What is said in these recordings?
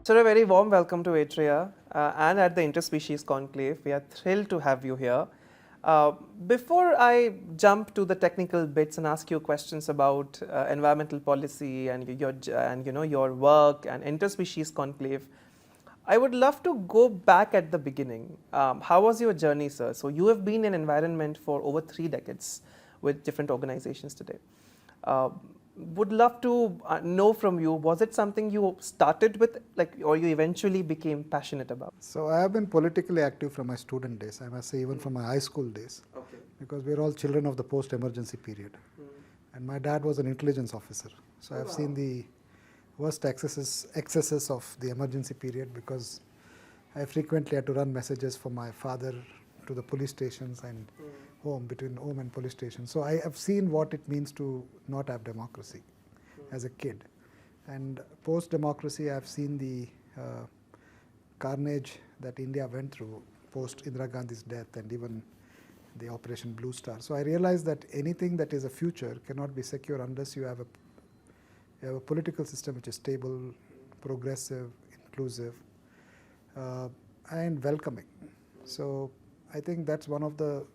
So, a very warm welcome to Atria and at the Interspecies Conclave. We are thrilled to have you here. Before I jump to the technical bits and ask you questions about environmental policy and your work and Interspecies Conclave, I would love to go back at the beginning. How was your journey, sir? So, you have been in environment for over 3 decades with different organizations today. Uh, would love to know from you, was it something you started with, or you eventually became passionate about? So I have been politically active from my student days, I must say even from my high school days, because we are all children of the post-emergency period. And my dad was an intelligence officer, so I have seen the worst excesses of the emergency period, because I frequently had to run messages for my father to the police stations and between home and police stations. So I have seen what it means to not have democracy as a kid. And post-democracy, I have seen the carnage that India went through post Indira Gandhi's death and even the Operation Blue Star. So I realized that anything that is a future cannot be secure unless you have a political system which is stable, progressive, inclusive, and welcoming. So I think that's one of the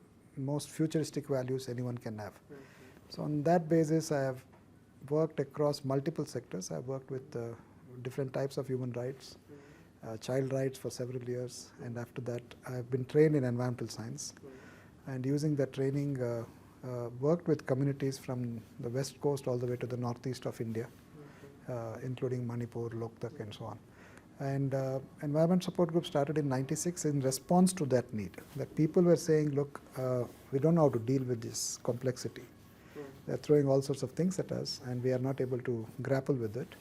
most futuristic values anyone can have. So on that basis, I have worked across multiple sectors. I've worked with different types of human rights, child rights for several years, and after that I've been trained in environmental science, and using that training worked with communities from the west coast all the way to the northeast of India, including Manipur, Loktak and so on. And Environment Support Group started in '96 in response to that need, that people were saying, look, we don't know how to deal with this complexity. They're throwing all sorts of things at us and we are not able to grapple with it.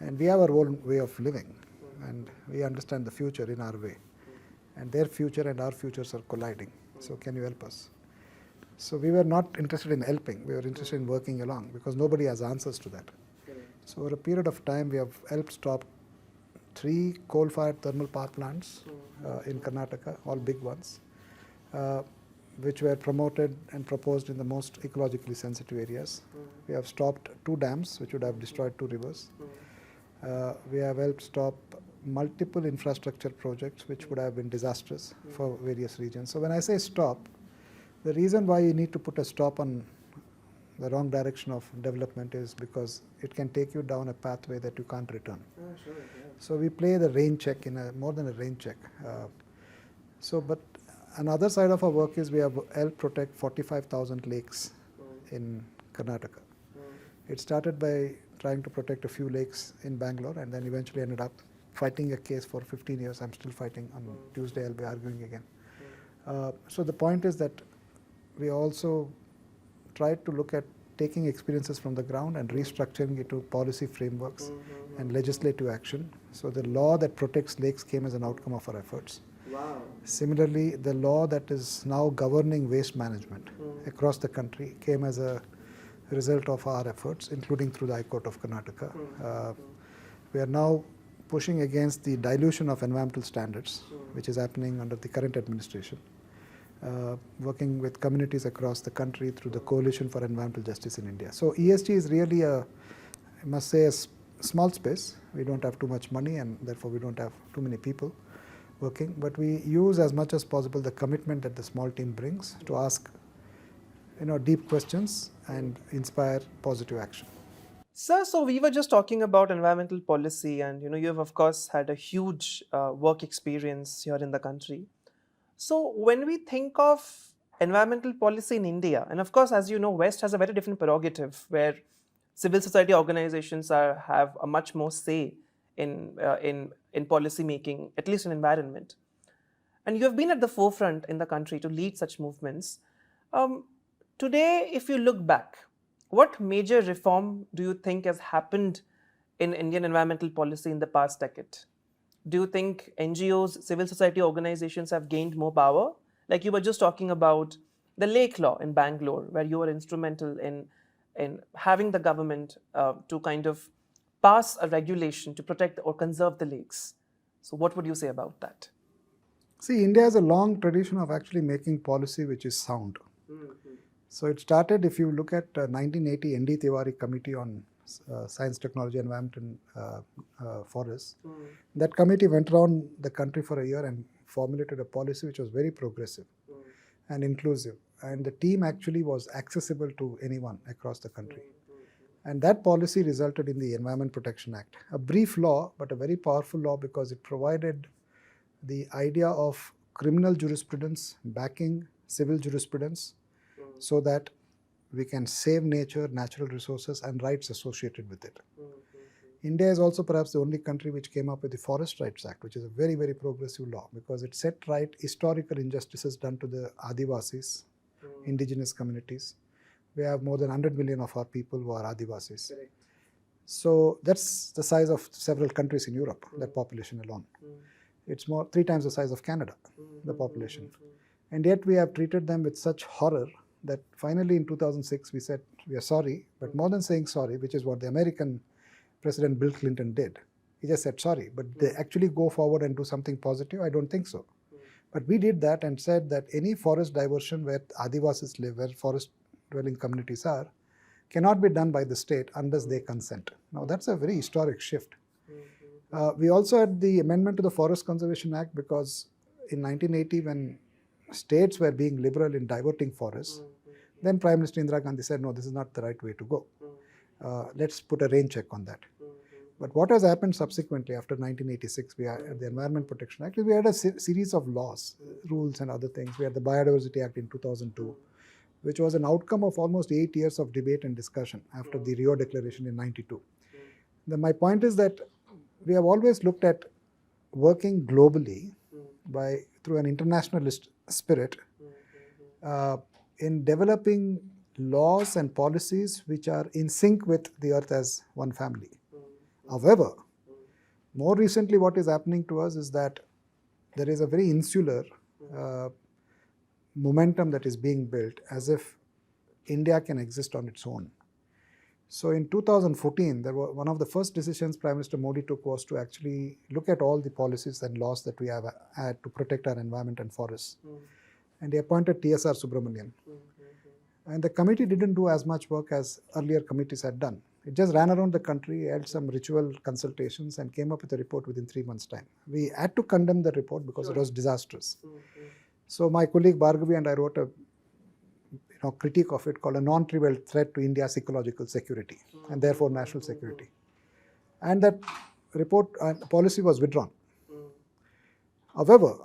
And we have our own way of living and we understand the future in our way. And their future and our futures are colliding. So can you help us? So we were not interested in helping, we were interested in working along because nobody has answers to that. So over a period of time, we have helped stop 3 coal-fired thermal power plants in Karnataka, all big ones, which were promoted and proposed in the most ecologically sensitive areas. We have stopped 2 dams, which would have destroyed 2 rivers. We have helped stop multiple infrastructure projects, which would have been disastrous for various regions. So when I say stop, the reason why you need to put a stop on the wrong direction of development is because it can take you down a pathway that you can't return. Sure, yeah. So we play the rain check more than a rain check. But another side of our work is we have helped protect 45,000 lakes in Karnataka. It started by trying to protect a few lakes in Bangalore and then eventually ended up fighting a case for 15 years. I'm still fighting. On Tuesday I'll be arguing again. So the point is that we also tried to look at taking experiences from the ground and restructuring it to policy frameworks and legislative action. So the law that protects lakes came as an outcome of our efforts. Wow. Similarly, the law that is now governing waste management across the country came as a result of our efforts, including through the High Court of Karnataka. We are now pushing against the dilution of environmental standards, which is happening under the current administration. Working with communities across the country through the Coalition for Environmental Justice in India. So ESG is really I must say, a small space. We don't have too much money and therefore we don't have too many people working, but we use as much as possible the commitment that the small team brings to ask deep questions and inspire positive action. Sir, so we were just talking about environmental policy and you have of course had a huge work experience here in the country. So when we think of environmental policy in India, and of course, as you know, West has a very different prerogative where civil society organizations have a much more say in policy making, at least in environment. And you have been at the forefront in the country to lead such movements. Today, if you look back, what major reform do you think has happened in Indian environmental policy in the past decade? Do you think NGOs, civil society organizations have gained more power? Like you were just talking about the lake law in Bangalore, where you were instrumental in having the government to kind of pass a regulation to protect or conserve the lakes. So what would you say about that? See, India has a long tradition of actually making policy which is sound. So it started, if you look at 1980 ND Tiwari Committee on Science, Technology, Environment and Forests. That committee went around the country for a year and formulated a policy which was very progressive and inclusive. And the team actually was accessible to anyone across the country. And that policy resulted in the Environment Protection Act, a brief law, but a very powerful law because it provided the idea of criminal jurisprudence backing civil jurisprudence so that we can save nature, natural resources, and rights associated with it. India is also perhaps the only country which came up with the Forest Rights Act, which is a very, very progressive law because it set right historical injustices done to the Adivasis, indigenous communities. We have more than 100 million of our people who are Adivasis. Correct. So that's the size of several countries in Europe, that population alone. It's 3 times the size of Canada, the population. And yet we have treated them with such horror that finally in 2006 we said we are sorry, but more than saying sorry, which is what the American President Bill Clinton did, he just said sorry, but they actually go forward and do something positive? I don't think so. But we did that and said that any forest diversion where Adivasis live, where forest dwelling communities are, cannot be done by the state unless they consent. Now that's a very historic shift. We also had the amendment to the Forest Conservation Act because in 1980 when states were being liberal in diverting forests, then Prime Minister Indira Gandhi said, no, this is not the right way to go. Let's put a rain check on that. But what has happened subsequently after 1986, we had the Environment Protection Act, we had a series of laws, rules and other things. We had the Biodiversity Act in 2002, which was an outcome of almost 8 years of debate and discussion after the Rio Declaration in 92. My point is that we have always looked at working globally through an internationalist spirit in developing laws and policies which are in sync with the earth as one family. However, more recently what is happening to us is that there is a very insular momentum that is being built as if India can exist on its own. So in 2014, one of the first decisions Prime Minister Modi took was to actually look at all the policies and laws that we have had to protect our environment and forests. And he appointed TSR Subramanian. And the committee didn't do as much work as earlier committees had done. It just ran around the country, held some ritual consultations and came up with a report within 3 months' time. We had to condemn the report because it was disastrous. So my colleague Bhargavi and I wrote a critique of it called a non-trivial threat to India's ecological security and therefore national security. And that report and policy was withdrawn. However,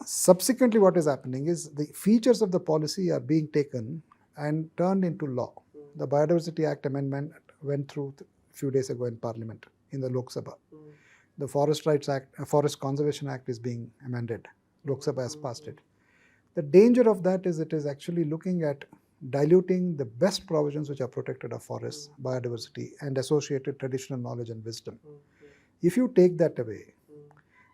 subsequently what is happening is the features of the policy are being taken and turned into law. The Biodiversity Act amendment went through a few days ago in Parliament in the Lok Sabha. The Forest Rights Act, Forest Conservation Act is being amended. Lok Sabha has passed it. The danger of that is it is actually looking at diluting the best provisions which are protected of forests, biodiversity and associated traditional knowledge and wisdom. If you take that away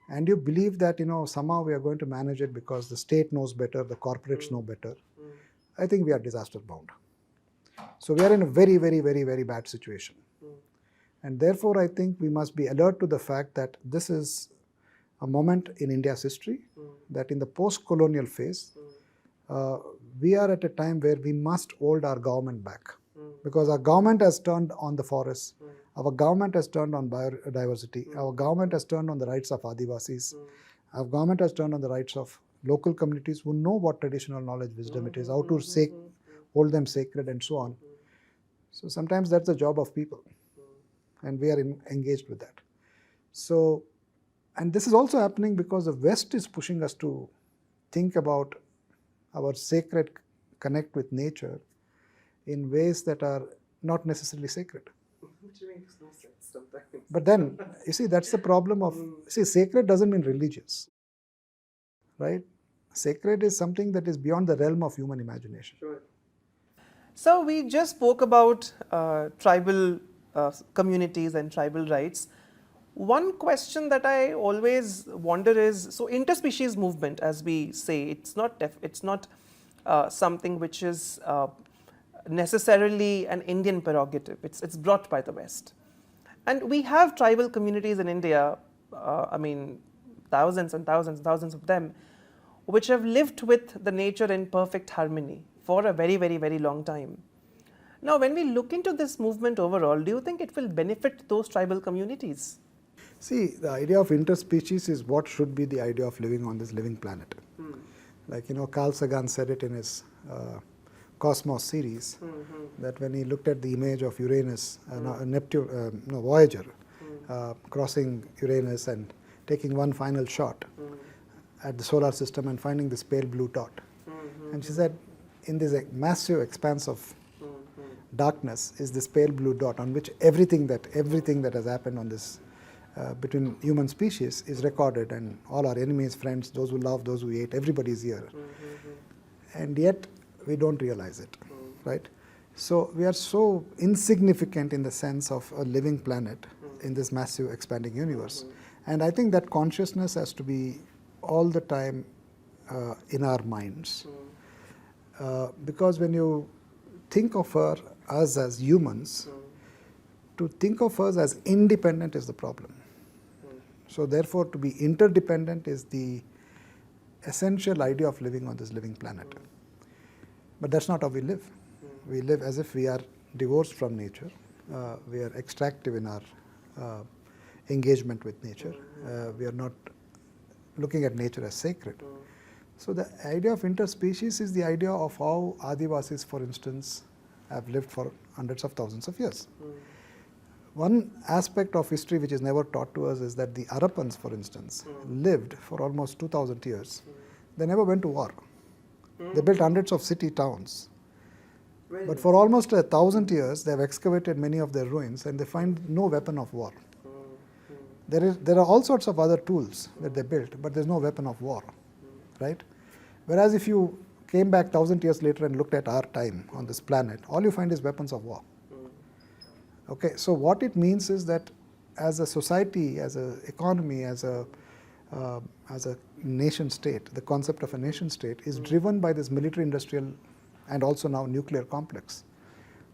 and you believe that somehow we are going to manage it because the state knows better, the corporates know better, I think we are disaster bound. So we are in a very, very, very, very bad situation. And therefore I think we must be alert to the fact that this is a moment in India's history that in the post-colonial phase, we are at a time where we must hold our government back because our government has turned on the forests, our government has turned on biodiversity, our government has turned on the rights of Adivasis, our government has turned on the rights of local communities who know what traditional knowledge, wisdom it is, how to hold them sacred and so on. So sometimes that's the job of people and we are engaged with that. So, and this is also happening because the West is pushing us to think about our sacred connect with nature in ways that are not necessarily sacred. Which makes no sense sometimes. But then, you see, that's the problem of, sacred doesn't mean religious, right? Sacred is something that is beyond the realm of human imagination. Sure. So we just spoke about tribal communities and tribal rights. One question that I always wonder is, so interspecies movement, as we say, it's not something which is necessarily an Indian prerogative. It's brought by the West, and we have tribal communities in India. Thousands and thousands and thousands of them, which have lived with the nature in perfect harmony for a very, very, very long time. Now, when we look into this movement overall, do you think it will benefit those tribal communities? See, the idea of interspecies is what should be the idea of living on this living planet. Like, Carl Sagan said it in his Cosmos series, that when he looked at the image of Uranus, Voyager, crossing Uranus and taking one final shot at the solar system and finding this pale blue dot. And she said, in this massive expanse of darkness is this pale blue dot on which everything that has happened on this between human species is recorded, and all our enemies, friends, those who love, those who hate, everybody is here. And yet we don't realize it, right? So we are so insignificant in the sense of a living planet in this massive expanding universe. And I think that consciousness has to be all the time in our minds. Because when you think of us as humans, to think of us as independent is the problem. So therefore, to be interdependent is the essential idea of living on this living planet. But that's not how we live. We live as if we are divorced from nature. We are extractive in our engagement with nature. We are not looking at nature as sacred. So the idea of interspecies is the idea of how Adivasis, for instance, have lived for hundreds of thousands of years. One aspect of history which is never taught to us is that the Harappans, for instance, lived for almost 2000 years. They never went to war. They built hundreds of city towns. But for almost 1,000 years, they have excavated many of their ruins and they find no weapon of war. There are all sorts of other tools that they built, but there's no weapon of war, right? Whereas if you came back 1,000 years later and looked at our time on this planet, all you find is weapons of war. Okay, so what it means is that as a society, as an economy, as a nation state, the concept of a nation state is driven by this military industrial and also now nuclear complex.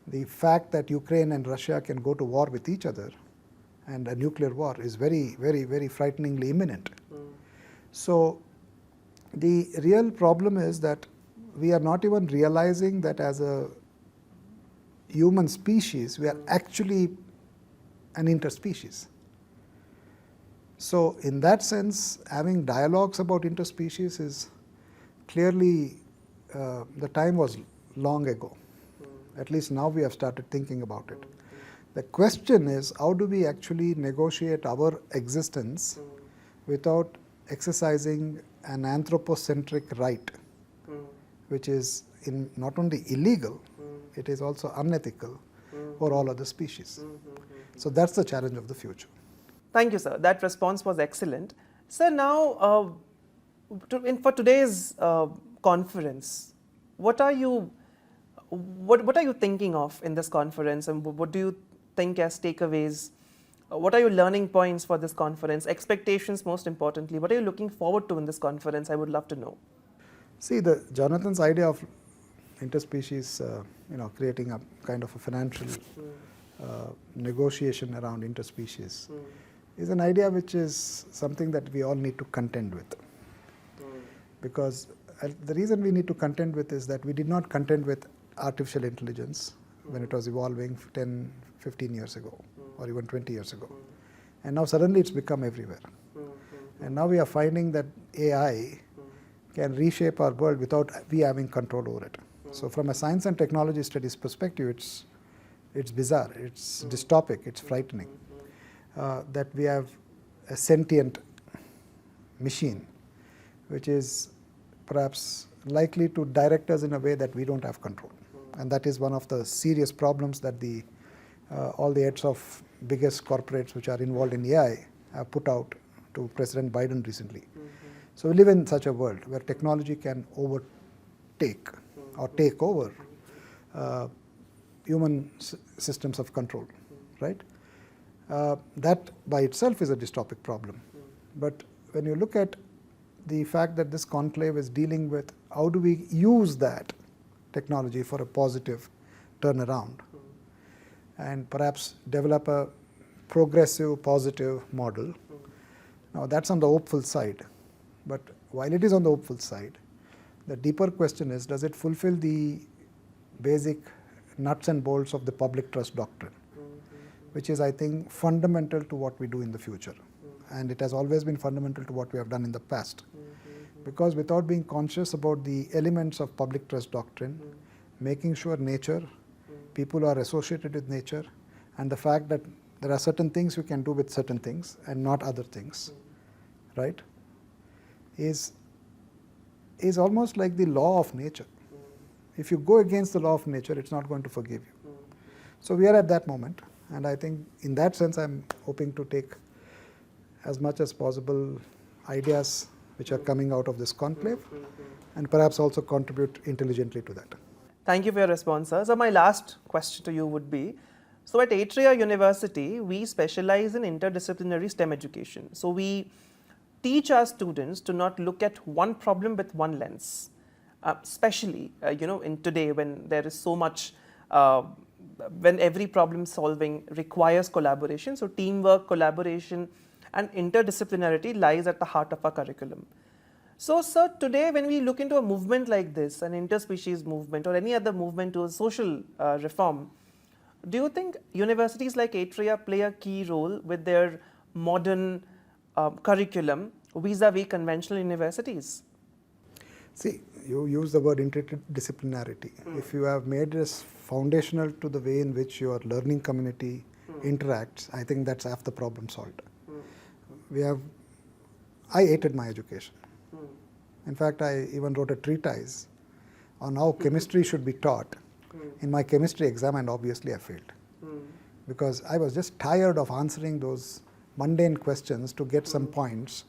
The fact that Ukraine and Russia can go to war with each other and a nuclear war is very, very, very frighteningly imminent. So the real problem is that we are not even realizing that as a human species, we are actually an interspecies. So in that sense, having dialogues about interspecies is clearly, the time was long ago. At least now we have started thinking about it. The question is, how do we actually negotiate our existence without exercising an anthropocentric right, which is not only illegal, it is also unethical for all other species. So that's the challenge of the future. Thank you, sir. That response was excellent. Sir, now for today's conference, what are you thinking of in this conference, and what do you think as takeaways? What are your learning points for this conference? Expectations, most importantly. What are you looking forward to in this conference? I would love to know. See, Jonathan's idea of interspecies, creating a kind of a financial negotiation around interspecies is an idea which is something that we all need to contend with. Because the reason we need to contend with is that we did not contend with artificial intelligence when it was evolving 10, 15 years ago or even 20 years ago. And now suddenly it's become everywhere. And now we are finding that AI can reshape our world without we having control over it. So from a science and technology studies perspective, it's bizarre, it's dystopic, it's frightening that we have a sentient machine which is perhaps likely to direct us in a way that we don't have control. And that is one of the serious problems that all the heads of biggest corporates which are involved in AI have put out to President Biden recently. So we live in such a world where technology can overtake or take over human systems of control, right? That by itself is a dystopic problem. But when you look at the fact that this conclave is dealing with how do we use that technology for a positive turnaround and perhaps develop a progressive, positive model. Now that's on the hopeful side. But while it is on the hopeful side, the deeper question is, does it fulfill the basic nuts and bolts of the public trust doctrine, which is, I think, fundamental to what we do in the future. And it has always been fundamental to what we have done in the past. Because without being conscious about the elements of public trust doctrine, making sure nature, people are associated with nature, and the fact that there are certain things you can do with certain things and not other things, right, is almost like the law of nature. If you go against the law of nature, it's not going to forgive you. So we are at that moment, and I think in that sense I'm hoping to take as much as possible ideas which are coming out of this conclave and perhaps also contribute intelligently to that. Thank you for your response, sir. So my last question to you would be, so at Atria University, we specialize in interdisciplinary STEM education. So we teach our students to not look at one problem with one lens, especially in today when there is so much, when every problem solving requires collaboration. So teamwork, collaboration, and interdisciplinarity lies at the heart of our curriculum. So, sir, today when we look into a movement like this, an interspecies movement or any other movement to a social reform, do you think universities like Atria play a key role with their modern curriculum vis-a-vis conventional universities? See, you use the word interdisciplinarity. If you have made this foundational to the way in which your learning community interacts, I think that's half the problem solved. I hated my education. In fact, I even wrote a treatise on how chemistry should be taught in my chemistry exam, and obviously I failed. Because I was just tired of answering those mundane questions to get some points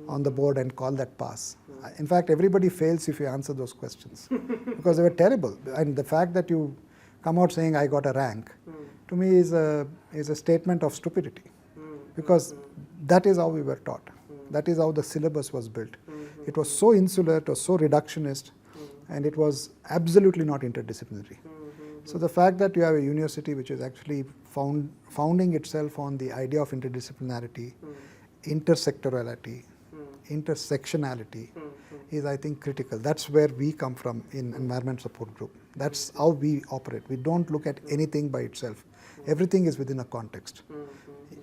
on the board and call that pass. In fact, everybody fails if you answer those questions because they were terrible. And the fact that you come out saying I got a rank, to me is a statement of stupidity, because that is how we were taught. That is how the syllabus was built. It was so insular, it was so reductionist, and it was absolutely not interdisciplinary. So the fact that you have a university which is actually founding itself on the idea of interdisciplinarity, intersectorality, intersectionality is, I think, critical. That's where we come from in Environment Support Group. That's how we operate. We don't look at anything by itself. Everything is within a context.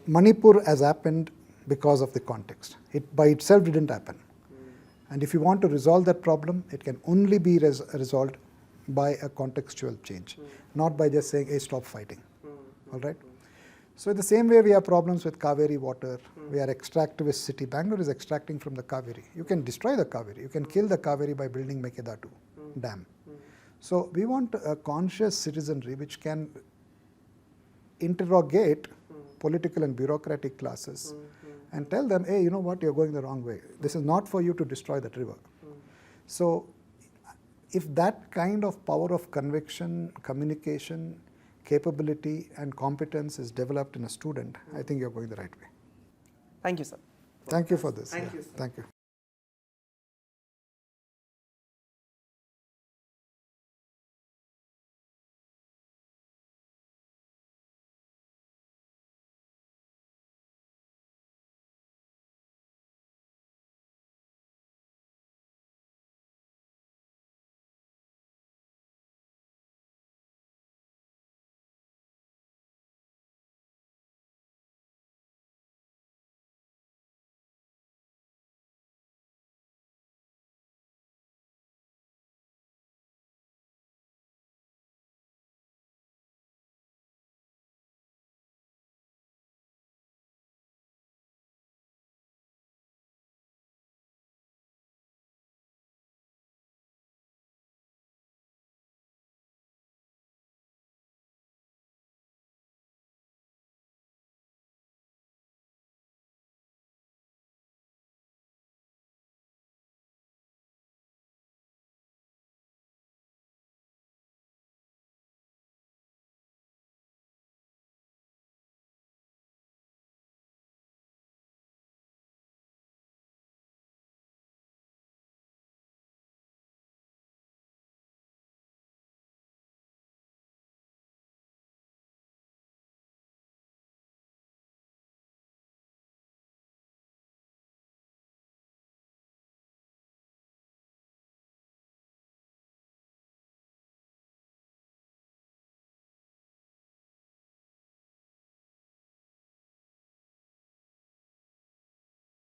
Manipur has happened because of the context. It by itself didn't happen. And if you want to resolve that problem, it can only be resolved by a contextual change, not by just saying, hey, stop fighting. All right? So in the same way we have problems with Kaveri water, we are extractivist city. Bangalore is extracting from the Kaveri. You can destroy the Kaveri. You can kill the Kaveri by building Mekedatu dam. So we want a conscious citizenry which can interrogate political and bureaucratic classes and tell them, hey, you know what, you're going the wrong way. This is not for you to destroy that river. So if that kind of power of conviction, communication, capability and competence is developed in a student, I think you're going the right way. Thank you, sir. Thank you for this. Thank you, sir. Thank you.